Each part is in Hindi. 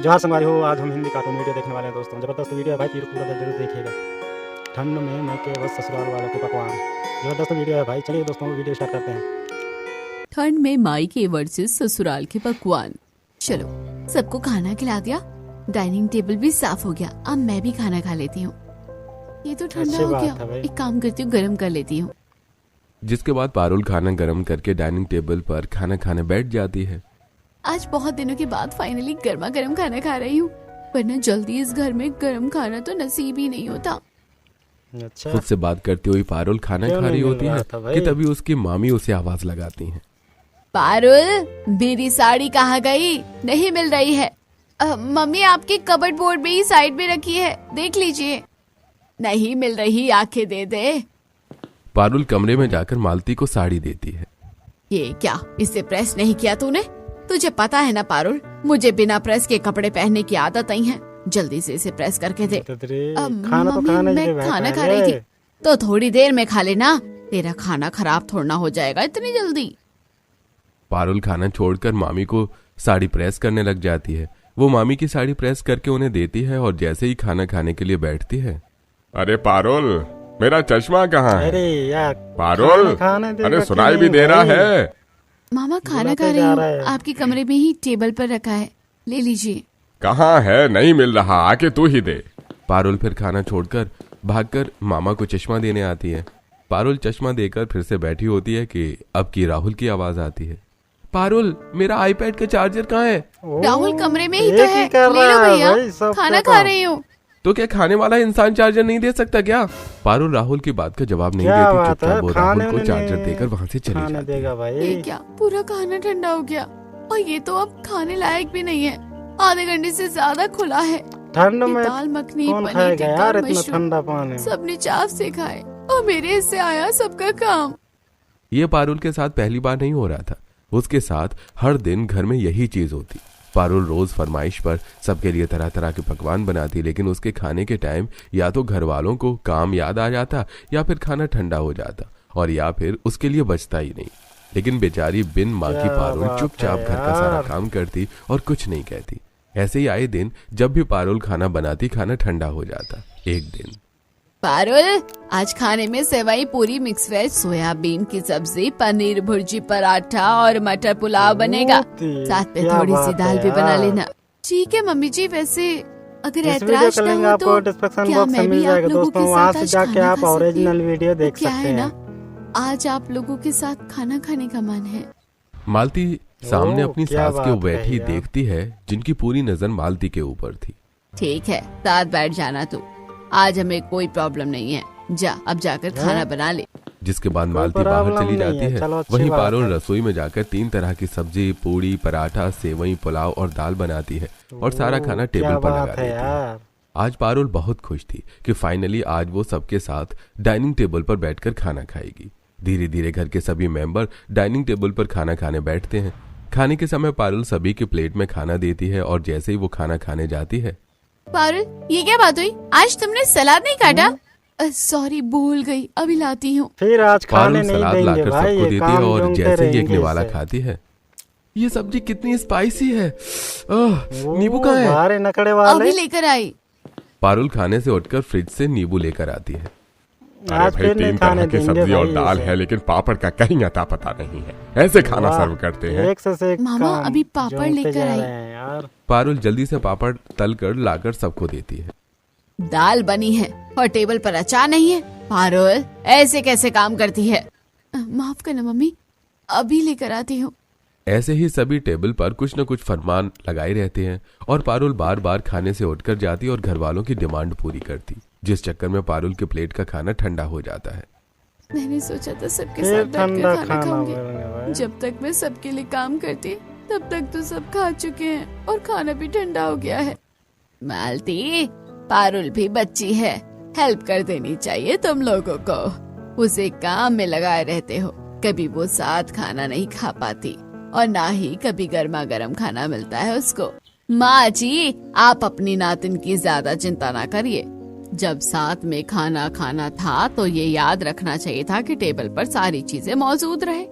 जहाँ संगवारी हो, आज हम हिंदी कार्टून वीडियो देखने वाले हैं दोस्तों। जबरदस्त वीडियो है भाई, पूरा जरूर देखिएगा। ठंड में मैं के बस ससुराल वालों के पकवान, जबरदस्त वीडियो है भाई। चलिए दोस्तों वीडियो स्टार्ट करते हैं। ठंड में माई के वर्सेस ससुराल के पकवान। चलो सबको खाना खिला दिया, डाइनिंग टेबल भी साफ हो गया। अब मैं भी खाना खा लेती हूँ। ये तो ठंडा अच्छी हो बात गया, है भाई। एक काम करती हूँ, गरम कर लेती हूँ। जिसके बाद पारुल खाना गरम करके डाइनिंग टेबल पर खाना खाने बैठ जाती है। आज बहुत दिनों के बाद फाइनली गर्मा गर्म खाना खा रही हूँ, वरना जल्दी इस घर में गर्म खाना तो नसीब ही नहीं होता। अच्छा, खुद से बात करती हुई पारुल खाना क्यों खा रही नहीं मिल होती रहा है था भाई? कि तभी उसकी मामी उसे आवाज लगाती हैं। पारुल, मेरी साड़ी कहाँ गई? नहीं मिल रही है। मम्मी आपकी कबर्ड बोर्ड में ही साइड में रखी है, देख लीजिए। नहीं मिल रही, आंखें दे दे। पारुल कमरे में जाकर मालती को साड़ी देती है। ये क्या, इसे प्रेस नहीं किया तूने? तुझे पता है ना पारुल, मुझे बिना प्रेस के कपड़े पहनने की आदत नहीं है। जल्दी से इसे प्रेस करके दे। खाना तो मम्मी, खाना मैं खाना खा रही थी। तो थोड़ी देर में खा लेना, तेरा खाना खराब थोड़ा हो जाएगा इतनी जल्दी। पारुल खाना छोड़कर मामी को साड़ी प्रेस करने लग जाती है। वो मामी की साड़ी प्रेस करके उन्हें देती है और जैसे ही खाना खाने के लिए बैठती है। अरे पारुल, मेरा चश्मा कहाँ है? अरे यार पारुल, खाने दे अरे रखे सुनाई भी नहीं दे रहा भाई। है। मामा खाना बुलाते खा रही जा हूँ, रहा है। आपके कमरे में ही टेबल पर रखा है, ले लीजिए। कहाँ है? नहीं मिल रहा, आके तू ही दे। पारुल फिर खाना छोड़कर भागकर मामा को चश्मा देने आती है। पारुल चश्मा देकर फिर से बैठी होती है कि अब की राहुल की आवाज आती है। पारुल, मेरा आईपैड का चार्जर कहाँ है? राहुल कमरे में ही तो एक है, ही कर ले लो रहा है भैया, भाई, सब खाना का खा काम। रही हूँ। तो क्या खाने वाला इंसान चार्जर नहीं दे सकता क्या? पारुल राहुल की बात का जवाब नहीं क्या देती। बात चुपचाप है, वो खाने राहुल को में चार्जर नहीं देकर वहां से चली खाने जाती है। देगा ये भाई। क्या, पूरा खाना ठंडा हो गया और ये तो अब खाने लायक भी नहीं है। आधे घंटे से ज्यादा खुला है। ठंड ये में दाल मखनी, कौन पनीर खाएगा टिक्का, यार इतना मशरूम, ठंडा पानी? सबने चाव से खाए और मेरे हिस्से आया सबका काम। ये पारुल के साथ पहली बार नहीं हो रहा था। उसके साथ हर दिन घर में यही चीज होती। पारुल रोज फरमाइश पर सबके लिए तरह तरह के पकवान बनाती, लेकिन उसके खाने के टाइम या तो घर वालों को काम याद आ जाता या फिर खाना ठंडा हो जाता और या फिर उसके लिए बचता ही नहीं। लेकिन बेचारी बिन माँ की क्या पारुल बात चुपचाप है घर का सारा यार। काम करती और कुछ नहीं कहती। ऐसे ही आए दिन जब भी पारुल खाना बनाती, खाना ठंडा हो जाता। एक दिन पारुल, आज खाने में सेवई पूरी, मिक्स वेज, सोयाबीन की सब्जी, पनीर भुर्जी, पराठा और मटर पुलाव बनेगा। ओती, साथ में क्या थोड़ी सी बात दाल है भी बना यार। लेना। ठीक है मम्मी जी। वैसे अगर इस वीडियो ऐतराज का ना लिंक हो आपको तो डिस्क्रिप्शन क्या बॉक्स में मैं मिल भी आप जाएगा लोगों दोस्तों। के वहाँ साथ से आज जाके खाना आप खा सकती ओरिजिनल हूँ? वीडियो तो देख क्या सकते है हैं। ना, आज आप लोगों के साथ खाना खाने का मन है। मालती सामने अपनी क्या सास के बात बैठी कही यार। देखती है, जिनकी पूरी नजर मालती के ऊपर थी। ठीक है, साथ बैठ जाना तू। आज हमें कोई प्रॉब्लम नहीं है। जा, अब जाकर खाना बना ले। जिसके बाद कोई मालती बाहर प्रॉब्लम चली नहीं जाती है, है। चलो अच्छी वहीं बात पारुल है। रसोई में जाकर 3 तरह की सब्जी, पूड़ी, पराठा, सेवई, पुलाव और दाल बनाती है और सारा खाना टेबल क्या पर लगा बात है देती है। यार। आज पारुल बहुत खुश थी कि फाइनली आज वो सबके साथ डाइनिंग टेबल पर बैठकर खाना खाएगी। धीरे धीरे घर के सभी मेंबर डाइनिंग टेबल पर खाना खाने बैठते हैं। खाने के समय पारुल सभी के प्लेट में खाना देती है और जैसे ही वो खाना खाने जाती है। पारुल, ये क्या बात हुई? आज तुमने सलाद नहीं काटा? सॉरी, भूल गई, अभी लाती हूँ। फिर आज खाने पारुल नहीं सलाद देंगे लाकर भाई, सबको ये देती है काम और जोंगते जैसे ही एक रहेंगे निवाला इससे। खाती है। ये सब्जी कितनी स्पाइसी है। नींबू वो कहाँ है? बाहर नकड़े अभी वाले। लेकर आई। पारुल खाने से उठकर फ्रिज से नींबू लेकर आती है। अरे आज भाई, फिर नहीं 3 खाने तरह की देंगे सब्जी और भाई दाल इसे। है, लेकिन पापड़ का कहीं अता पता नहीं है। ऐसे खाना वाह, सर्व करते हैं। एक से एक मामा, काम अभी पापड़ जोंगते लेकर जा आई। रहे हैं यार। पारुल जल्दी से पापड़ तल कर लाकर सबको देती है। दाल बनी है और टेबल पर अचार नहीं है। पारुल, ऐसे कैसे काम करती है? माफ करना मम्मी, अभी लेकर आती हूँ। ऐसे ही सभी टेबल पर कुछ न कुछ फरमान लगाए रहते हैं और पारुल बार बार खाने से उठकर जाती और घर वालों की डिमांड पूरी करती, जिस चक्कर में पारुल के प्लेट का खाना ठंडा हो जाता है। मैंने सोचा था सबके फिर साथ बैठकर ठंडा खाना खाना खाऊंगी। बोलेंगे भाई। जब तक मैं सबके लिए काम करती तब तक तो सब खा चुके हैं और खाना भी ठंडा हो गया है। मालती, पारुल भी बच्ची है, हेल्प कर देनी चाहिए तुम लोगों को। उसे काम में लगाए रहते हो, कभी वो साथ खाना नहीं खा पाती और ना ही कभी गर्मा गर्म खाना मिलता है उसको। माँ जी, आप अपनी नातिन की ज्यादा चिंता ना करिए। जब साथ में खाना खाना था तो ये याद रखना चाहिए था कि टेबल पर सारी चीजें मौजूद रहे,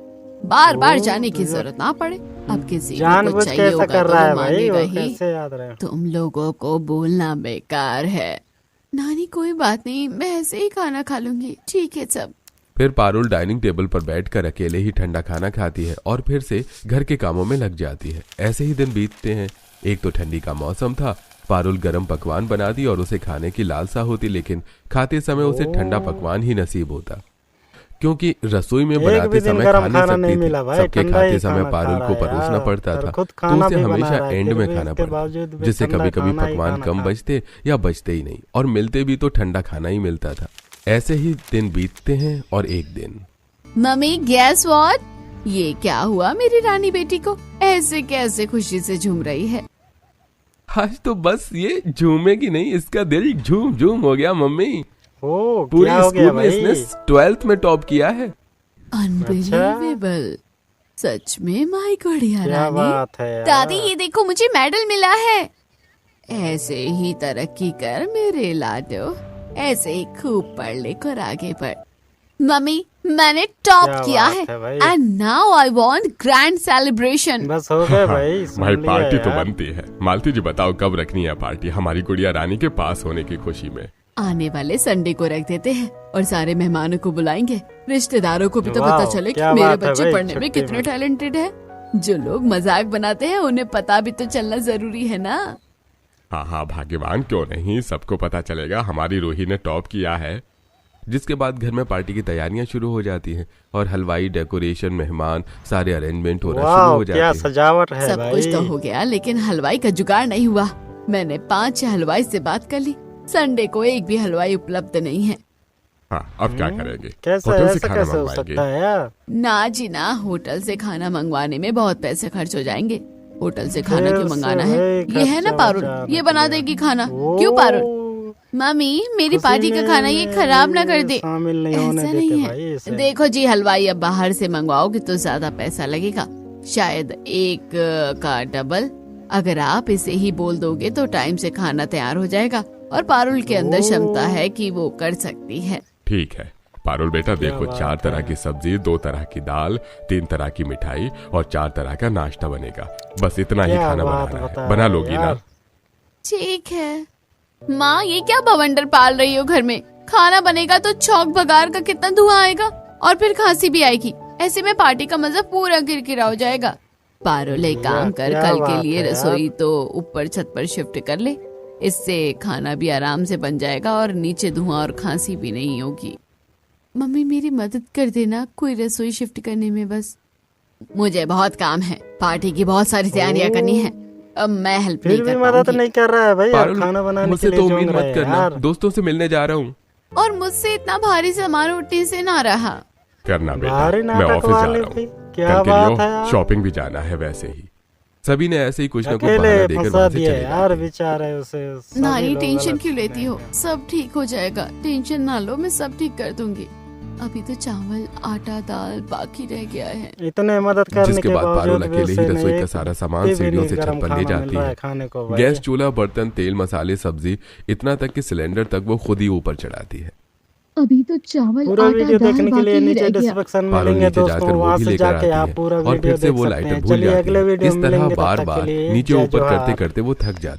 बार बार जाने की जरूरत ना पड़े। अब किसी को जानबूझ कुछ के चाहिए ऐसा होगा कर तो रहा वो है भाई, मांगेगा वो ही। कैसे याद रहे। तुम लोगों को बोलना बेकार है। नानी कोई बात नहीं, मैं ऐसे ही खाना खा लूंगी, ठीक है सब। फिर पारुल डाइनिंग टेबल पर बैठकर अकेले ही ठंडा खाना खाती है और फिर से घर के कामों में लग जाती है। ऐसे ही दिन बीतते हैं। एक तो ठंडी का मौसम था, पारुल गरम पकवान बनाती और उसे खाने की लालसा होती, लेकिन खाते समय उसे ठंडा पकवान ही नसीब होता, क्योंकि रसोई में एक बनाते भी दिन समय गरम खा नहीं खाना नहीं सकती मिला थी। भाई, सबके ठंडा खाते ही समय खाना पारुल खा को रहा है परोसना यार। पड़ता और था, खुद तो खाना उसे भी बना हमेशा रहा है, एंड फिर में भी खाना इसके पड़ता, बावजूद भी जिससे ठंडा कभी कभी खाना ही पकवान खाना कम खा। बचते या बचते ही नहीं, और मिलते भी तो ठंडा खाना ही मिलता था। ऐसे ही दिन बीतते हैं और एक दिन मम्मी गेस व्हाट, ये क्या हुआ मेरी रानी बेटी को ऐसे कैसे खुशी से झूम रही है। आज तो बस ये झूमेगी नहीं, इसका दिल झूम झूम हो गया मम्मी। ओ पूरे क्या हो गया स्कूल में भाई। इसने 12th में टॉप किया है। अनबिलीवेबल, सच में माई गुड़िया क्या रानी। बात है यार। दादी ये देखो मुझे मेडल मिला है। ऐसे ही तरक्की कर मेरे लाडो, ऐसे ही खूब पढ़ लिख और आगे बढ़। मम्मी मैंने टॉप क्या किया बात है है भाई। And now I want grand celebration. बस हो गए भाई, सुन भाई लिया पार्टी तो यार। बनती है। मालती जी बताओ कब रखनी है पार्टी हमारी गुड़िया रानी के पास होने की खुशी में। आने वाले संडे को रख देते हैं और सारे मेहमानों को बुलाएंगे, रिश्तेदारों को भी तो वाह, पता चले कि क्या मेरे बात है बच्चे भाई, पढ़ने में छुट्टी कितने में। टैलेंटेड है। जो लोग मजाक बनाते हैं उन्हें पता भी तो चलना जरूरी है ना। हाँ हाँ भाग्यवान क्यों नहीं, सबको पता चलेगा हमारी रूही ने टॉप किया है। जिसके बाद घर में पार्टी की तैयारियां शुरू हो जाती हैं और हलवाई, डेकोरेशन, मेहमान, सारे अरेंजमेंट होना शुरू वाह हो जाते क्या हैं। सजावट है सब भाई। कुछ तो हो गया, लेकिन हलवाई का जुगाड़ नहीं हुआ। मैंने 5-6 हलवाई से बात कर ली, संडे को एक भी हलवाई उपलब्ध नहीं है। हाँ अब क्या करेंगे, कैसे होटल से ऐसा खाना कैसे हो मंगवाएंगे। सकता है यार। ना जी ना, होटल से खाना मंगवाने में बहुत पैसे खर्च हो जाएंगे। होटल से खाना फिर क्यों से मंगाना है, वही ये है ना खर्चा पारुल, बचाने ये बना के लिए। देगी खाना। ओ, क्यों पारुल? मम्मी मेरी खुशी पार्टी का में खाना ये खराब ना कर दे। शामिल नहीं होने ऐसा देते नहीं भाई है। इसे। देखो जी, हलवाई अब बाहर से मंगवाओगे तो ज्यादा पैसा लगेगा, शायद एक का डबल। अगर आप इसे ही बोल दोगे तो टाइम से खाना तैयार हो जाएगा और पारुल के अंदर क्षमता है कि वो कर सकती है। ठीक है पारुल बेटा, देखो बात 4 तरह है। की सब्जी, 2 तरह की दाल, 3 तरह की मिठाई और 4 तरह का नाश्ता बनेगा। बस इतना ही क्या खाना बात बनाना बता है, बना रहे लोगी ना। यार। ठीक है माँ, ये क्या बवंडर पाल रही हो घर में। खाना बनेगा तो छौक भगार का कितना धुआं आएगा और फिर खांसी भी आएगी। ऐसे में पार्टी का मजा पूरा किरकिरा हो जाएगा। पारुल एक काम कर, क्या कल के बात लिए है यार। रसोई तो ऊपर छत पर शिफ्ट कर ले, इससे खाना भी आराम से बन जाएगा और नीचे धुआं और खांसी भी नहीं होगी। मम्मी मेरी मदद कर देना कोई रसोई शिफ्ट करने में, बस मुझे बहुत काम है, पार्टी की बहुत सारी तैयारियां करनी है। अब मैं हेल्प नहीं फिर भी कर मदद पाऊंगी। नहीं कर रहा है भाई, अब पारुल, खाना बनाने के मुझसे लिए तो जोंग उम्मीद रहा मत है करना, यार। दोस्तों से मिलने जा रहा हूँ। और मुझसे इतना भारी सामान उठने से ना रहा। करना बेटा, भारी मैं नाटक ऑफिस जा वाले रहा भी, हूँ। क्या कल के बात लिए है यार। शॉपिंग भी जाना है वैसे ही। सभी ने ऐसे ही कुछ न कुछ अकेले बहाना देकर फंसा वहां से दिया चले यार जाते हैं। बेचारे उसे। सभी नानी लोग टेंशन गलत क्यों लेती हो, सुनेंगे। सब ठीक हो जाएगा, टेंशन ना लो, मैं सब ठीक कर दूंगी। अभी तो चावल, आटा, दाल बाकी रह गया है। इतने मदद करने जिसके के बाद पारुल बावजूद भी अकेले ही उसे रसोई नहीं का एक सारा सामान भी सीढ़ियों नहीं से छत गरम पर ले खाना मिल जाती रहा है। है खाने को भाई। गैस, चूल्हा, बर्तन, तेल, मसाले, सब्जी, इतना तक कि सिलेंडर तक वो खुद ही ऊपर चढ़ाती है। अभी तो चावल, पूरा आटा, वीडियो दाल देखने के लिए बाकी ही नीचे रह गया। डिस्क्रिप्शन में पारुल लिंक है नीचे दोस्तों, जाकर वो वहां भी से लेकर जाके आती आप है पूरा और वीडियो फिर से देख वो सकते लाइटर हैं। भूल चलिए जाती अगले है। वीडियो इस में तरह मिलेंगे, तब बार तक के बार लिए नीचे जय ऊपर करते जोहार। करते वो थक जाती है।